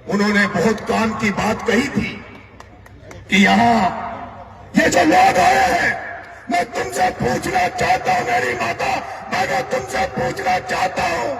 उन्होंने बहुत काम की बात कही थी कि यहां ये जो लोग आए हैं, मैं तुमसे पूछना चाहता हूं मेरी माता, मैं तुमसे पूछना चाहता हूं,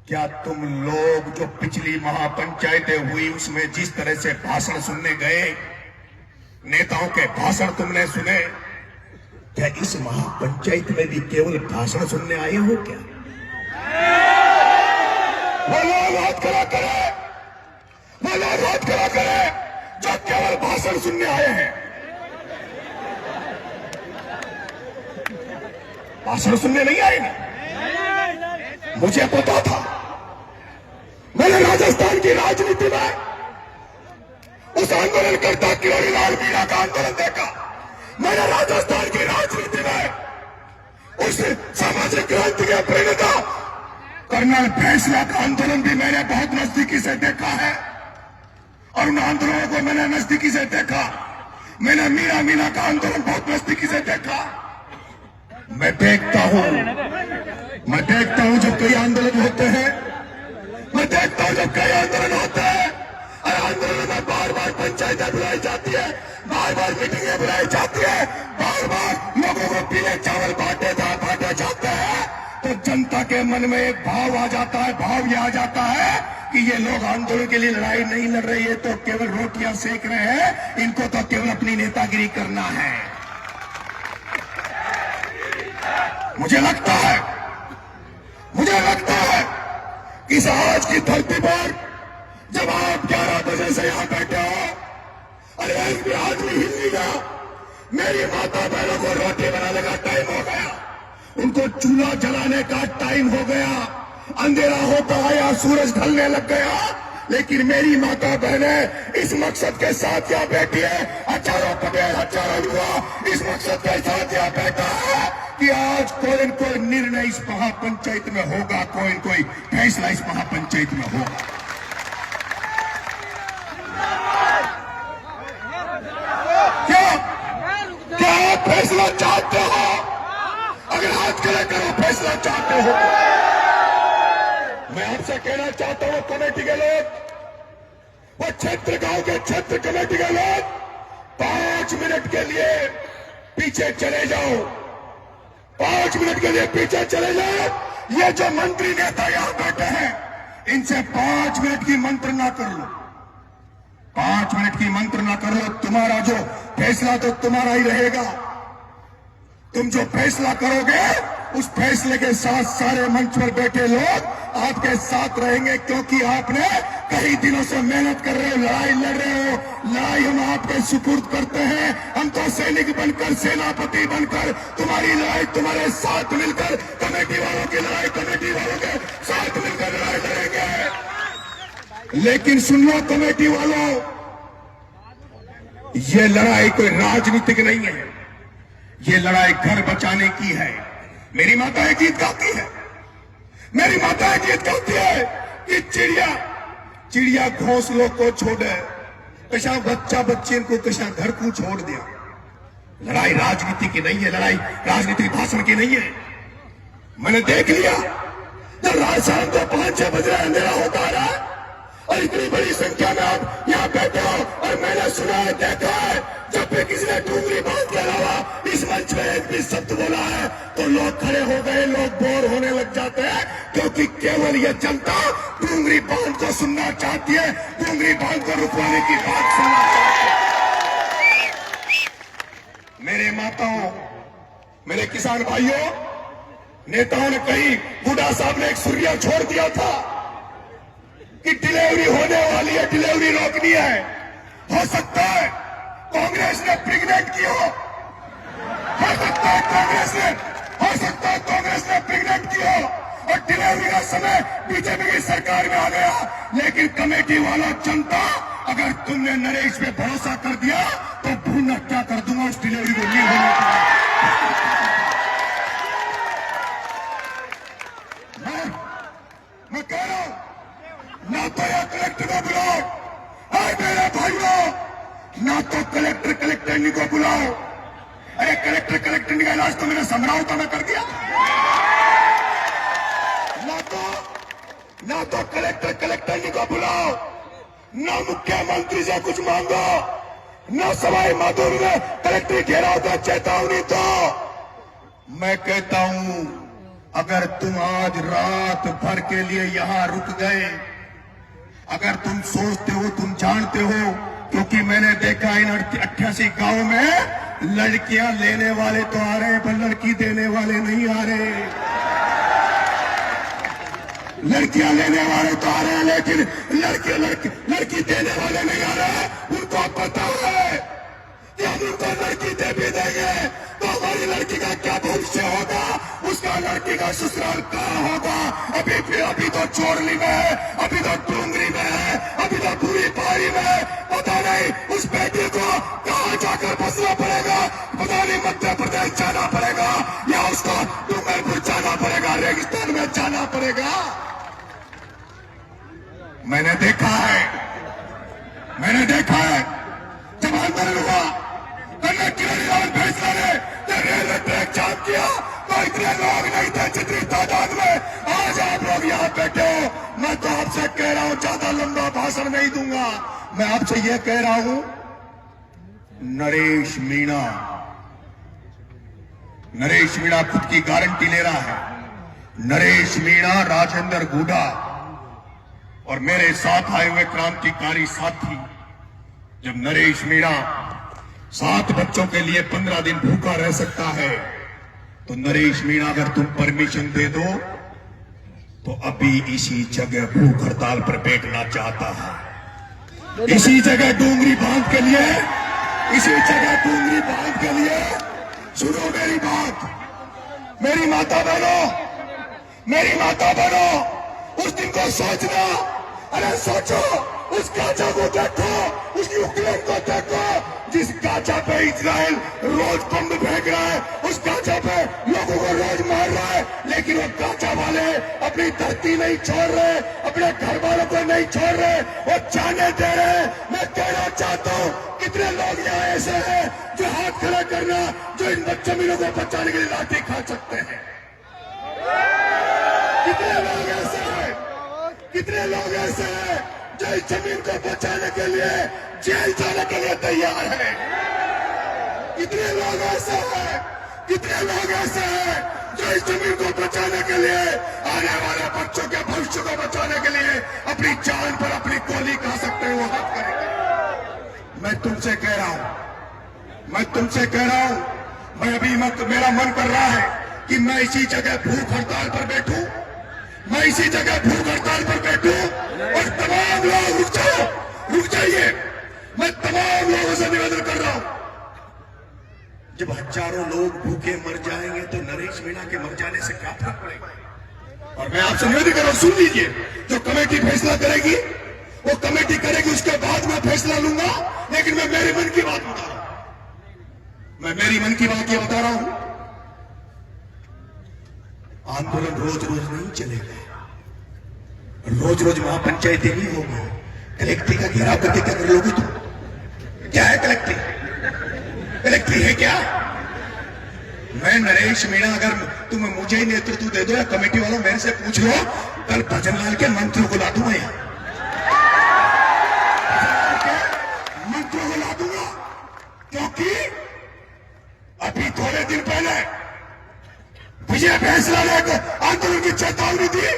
क्या तुम लोग जो पिछली महापंचायतें हुई उसमें जिस तरह से भाषण सुनने गए, नेताओं के भाषण तुमने सुने, क्या इस महापंचायत में भी केवल भाषण सुनने आए हो क्या? वो लोग हाथ खड़ा करे, वो लोग हाथ खड़ा करे जो केवल भाषण सुनने आए हैं। भाषण सुनने नहीं आए ना, मुझे पता था। मैंने राजस्थान की राजनीति में उस आंदोलनकर्ता किरोड़ीलाल मीणा का आंदोलन देखा। मैंने राजस्थान की राजनीति में उस सामाजिक क्रांति के प्रेरक कर्नल फैसला का आंदोलन भी मैंने बहुत नजदीकी से देखा है और उन आंदोलनों को मैंने नजदीकी से देखा। मैंने मीणा का आंदोलन बहुत नजदीकी से देखा। मैं देखता हूं जब कई आंदोलन होते हैं, मैं देखता हूं जब कई आंदोलन होते हैं और आंदोलन में बार बार पंचायतें बुलाई जाती है, बार बार मीटिंगें बुलाई जाती है, बार बार लोगों को पीले चावल बांटे जाते हैं, तो जनता के मन में एक भाव आ जाता है, भाव यह आ जाता है कि ये लोग आंदोलन के लिए लड़ाई नहीं लड़ रहे, ये तो केवल रोटियां सेक रहे हैं, इनको तो केवल अपनी नेतागिरी करना है। मुझे लगता है कि इस आज की धरती पर जब आप 11 बजे से यहां बैठे हो, अरे एक भी आदमी हिल नहीं गया। मेरी माता बहनों को रोटी बनाने का टाइम हो गया, उनको चूल्हा जलाने का टाइम हो गया, अंधेरा होता आया, सूरज ढलने लग गया, लेकिन मेरी माता बहनें इस मकसद के साथ यहाँ बैठी है, हजारों पटेल, हजारों युवा इस मकसद के साथ यहाँ बैठा है कि आज कोई न कोई निर्णय इस महापंचायत में होगा, कोई न कोई फैसला इस महापंचायत में होगा। क्या आप फैसला चाहते हो? अगर हाथ खड़े करो फैसला चाहते हो। मैं आपसे कहना चाहता हूं कमेटी के लोग, वो क्षेत्र गांव के क्षेत्र कमेटी के लोग 5 मिनट के लिए पीछे चले जाओ, 5 मिनट के लिए पीछे चले जाओ। ये जो मंत्री नेता यहां बैठे हैं, इनसे 5 मिनट की मंत्रणा कर लो, 5 मिनट की मंत्रणा कर लो। तुम्हारा जो फैसला तो तुम्हारा ही रहेगा, तुम जो फैसला करोगे उस फैसले के साथ सारे मंच पर बैठे लोग आपके साथ रहेंगे, क्योंकि आपने कई दिनों से मेहनत कर रहे हो, लड़ाई लड़ रहे हो। लड़ाई हम आपके सुपुर्द करते हैं, हम तो सैनिक बनकर, सेनापति बनकर तुम्हारी लड़ाई तुम्हारे साथ मिलकर, कमेटी वालों की लड़ाई कमेटी वालों के साथ मिलकर लड़ाई लड़ेंगे। लेकिन सुन लो कमेटी वालों, ये लड़ाई कोई राजनीतिक नहीं है, ये लड़ाई घर बचाने की है। मेरी माता एक गीत गाती है, मेरी माता एक गीत गाती है कि चिड़िया घोंसलों को छोड़े, कशा बच्चा बच्चे को कशा घर को छोड़ दिया। लड़ाई राजनीति की नहीं है, लड़ाई राजनीतिक भाषण की नहीं है। मैंने देख लिया जब रात शाम को 5-6 बज रहे अंधेरा होता रहा और इतनी बड़ी संख्या में आप यहाँ बैठे हो, और मैंने सुना है, देखा है, जब भी किसी ने डूंगरी बांध के अलावा इस मंच में एक भी शब्द बोला है तो लोग खड़े हो गए, लोग बोर होने लग जाते हैं, क्योंकि केवल ये जनता डूंगरी बांध को सुनना चाहती है, डूंगरी बांध को रुकवाने की बात सुनना चाहती है। मेरे माताओं, मेरे किसान भाइयों, नेताओं ने कही, बूढ़ा साहब ने एक सुर्रिया छोड़ दिया था कि डिलीवरी होने वाली है, डिलीवरी रोकनी है। हो सकता है कांग्रेस ने प्रेग्नेंट की हो सकता है कांग्रेस ने प्रेग्नेंट की हो और डिलीवरी का समय बीजेपी की सरकार में आ गया। लेकिन कमेटी वाला जनता, अगर तुमने नरेश पे भरोसा कर दिया तो भूलना क्या कर दूंगा उस डिलीवरी को नहीं होने मैं कह रहा हूं, ना तो या कलेक्टर को बुलाओ, मेरे भाइयों, ना तो कलेक्टर नहीं को बुलाओ। अरे कलेक्टर नहीं का इलाज तो मैंने समझाओ तो मैं कर दिया। ना तो कलेक्टर को बुलाओ, ना मुख्यमंत्री से कुछ मांगो, ना सवाई माधुरी में कलेक्टर घेराव का चेतावनी। तो मैं कहता हूं, अगर तुम आज रात भर के लिए यहां रुक गए, अगर तुम सोचते हो, तुम जानते हो, क्योंकि मैंने देखा इन 88 गांव में लड़कियां लेने वाले तो आ रहे हैं पर लड़की देने वाले नहीं आ रहे। लड़कियां लेने वाले तो आ रहे हैं लेकिन लड़की देने वाले नहीं आ रहे। उनको पता है कि हम उनको लड़की दे भी देंगे तो हमारी लड़की का क्या भविष्य होगा, उसका लड़की का ससुराल कहाँ होगा। अभी तो चोरली में है, अभी तो डूंगरी में है, अभी तो पूरी पहाड़ी में है। पता नहीं उस बेटी को कहाँ जाकर बसना पड़ेगा, पता नहीं मध्य प्रदेश जाना पड़ेगा या उसको डूंगरपुर जाना पड़ेगा, रेगिस्तान में जाना पड़ेगा। मैंने देखा है जब आंदोलन हुआ फैसला ने रेलवे ट्रैक जाम किया तो इतने लोग नहीं थे जितनी तादाद में आज आप लोग यहाँ बैठे हो। मैं तो आपसे कह रहा हूं, ज्यादा लंबा भाषण नहीं दूंगा, मैं आपसे यह कह रहा हूं, नरेश मीणा खुद की गारंटी ले रहा है। नरेश मीणा, राजेंद्र गुडा और मेरे साथ आए हुए क्रांतिकारी साथी, जब नरेश मीणा 7 बच्चों के लिए 15 दिन भूखा रह सकता है, तो नरेश मीणा अगर तुम परमिशन दे दो तो अभी इसी जगह भूख हड़ताल पर बैठना चाहता है। इसी जगह डूंगरी बांध के लिए, सुनो मेरी बात, मेरी माता बहनों, उस दिन को सोचना। अरे सोचो, उस गाजा को देखो, उस यूक्रेन को देखो, जिस गाजा पे इजराइल रोज बम फेंक रहा है, उस गाजा पे लोगों को रोज मार रहा है, लेकिन वो गाजा वाले अपनी धरती नहीं छोड़ रहे, अपने घर वालों को नहीं छोड़ रहे, वो जाने दे रहे। मैं कहना चाहता हूँ, कितने लोग यहाँ ऐसे हैं जो हाथ खड़ा करना, जो इन जमीनों को बचाने के लिए लाठी खा सकते हैं। कितने लोग ऐसे हैं जो इस जमीन को बचाने के लिए जेल जाने के लिए तैयार हैं। कितने लोग ऐसे हैं जो इस जमीन को बचाने के लिए, आने वाले बच्चों के भविष्य को बचाने के लिए अपनी जान पर अपनी गोली खा सकते हैं, वो हाथ करेंगे। मैं तुमसे कह रहा हूं, मैं अभी मेरा मन कर रहा है कि मैं इसी जगह भूख हड़ताल पर बैठूं और तमाम लोग रुक जाइए। मैं तमाम लोगों से निवेदन कर रहा हूं, जब हजारों लोग भूखे मर जाएंगे तो नरेश मीणा के मर जाने से क्या फर्क पड़ेगा। और मैं आपसे निवेदन कर रहा हूं, सुन लीजिए, जो कमेटी फैसला करेगी वो कमेटी करेगी, उसके बाद मैं फैसला लूंगा। लेकिन मैं मेरे मन की बात बता रहा हूं, ये बता रहा हूं, आंदोलन रोज नहीं चलेगा, रोज महापंचायती नहीं होगी। कलेक्ट्री का घेराव करके क्या कर लोगे तुम? क्या है कलेक्ट्री है क्या? मैं नरेश मीणा, अगर तुम मुझे ही नेतृत्व दे दो या कमेटी वालों मेरे से पूछ लो, कल भजनलाल के मंत्रियों को ला दूंगा यहाँ, क्योंकि अभी थोड़े दिन पहले विजय फैसला ने आंदोलन की चेतावनी दी।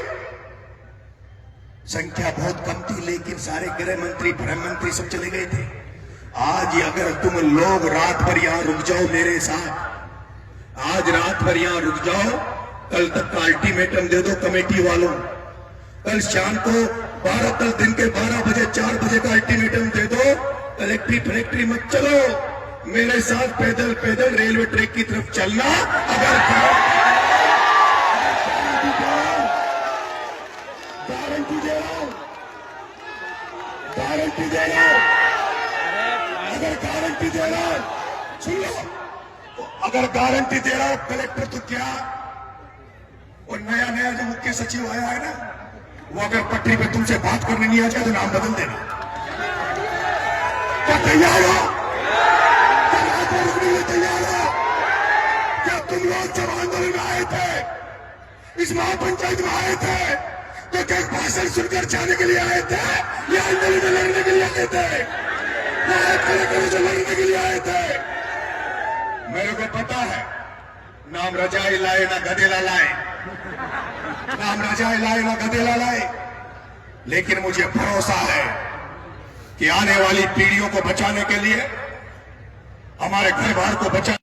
संख्या बहुत कम थी, लेकिन सारे गृह मंत्री, मंत्री सब चले गए थे। आज अगर तुम लोग रात भर यहां रुक जाओ मेरे साथ, आज रात भर यहां रुक जाओ, कल तक का अल्टीमेटम दे दो कमेटी वालों, कल शाम को 12 कल दिन के 12 बजे 4 बजे का अल्टीमेटम दे दो, कलेक्ट्री फैक्ट्री मत चलो, मेरे साथ पैदल रेलवे ट्रैक की तरफ चलना। अगर गारंटी दे रहा हूं, अगर गारंटी दे रहा हूं, सुन लो, अगर गारंटी दे रहा हूं कलेक्टर तो क्या, और नया जो मुख्य सचिव आया है ना, वो अगर पटरी पे तुमसे बात करने नहीं आ जाए तो नाम बदल देना। क्या तैयार हो? तैयार हो? क्या तुम लोग जब आंदोलन में आए थे, इस महापंचायत में आए थे, तो क्या भाषण सुनकर जाने के लिए आए थे या अंजलि में लड़ने के लिए आए थे? जो लड़ने के लिए आए थे, मेरे को पता है, नाम रजाई लाए ना गधेला लाए, नाम रजाई लाए ना गधेला लाए, लेकिन मुझे भरोसा है कि आने वाली पीढ़ियों को बचाने के लिए, हमारे घर बार को बचा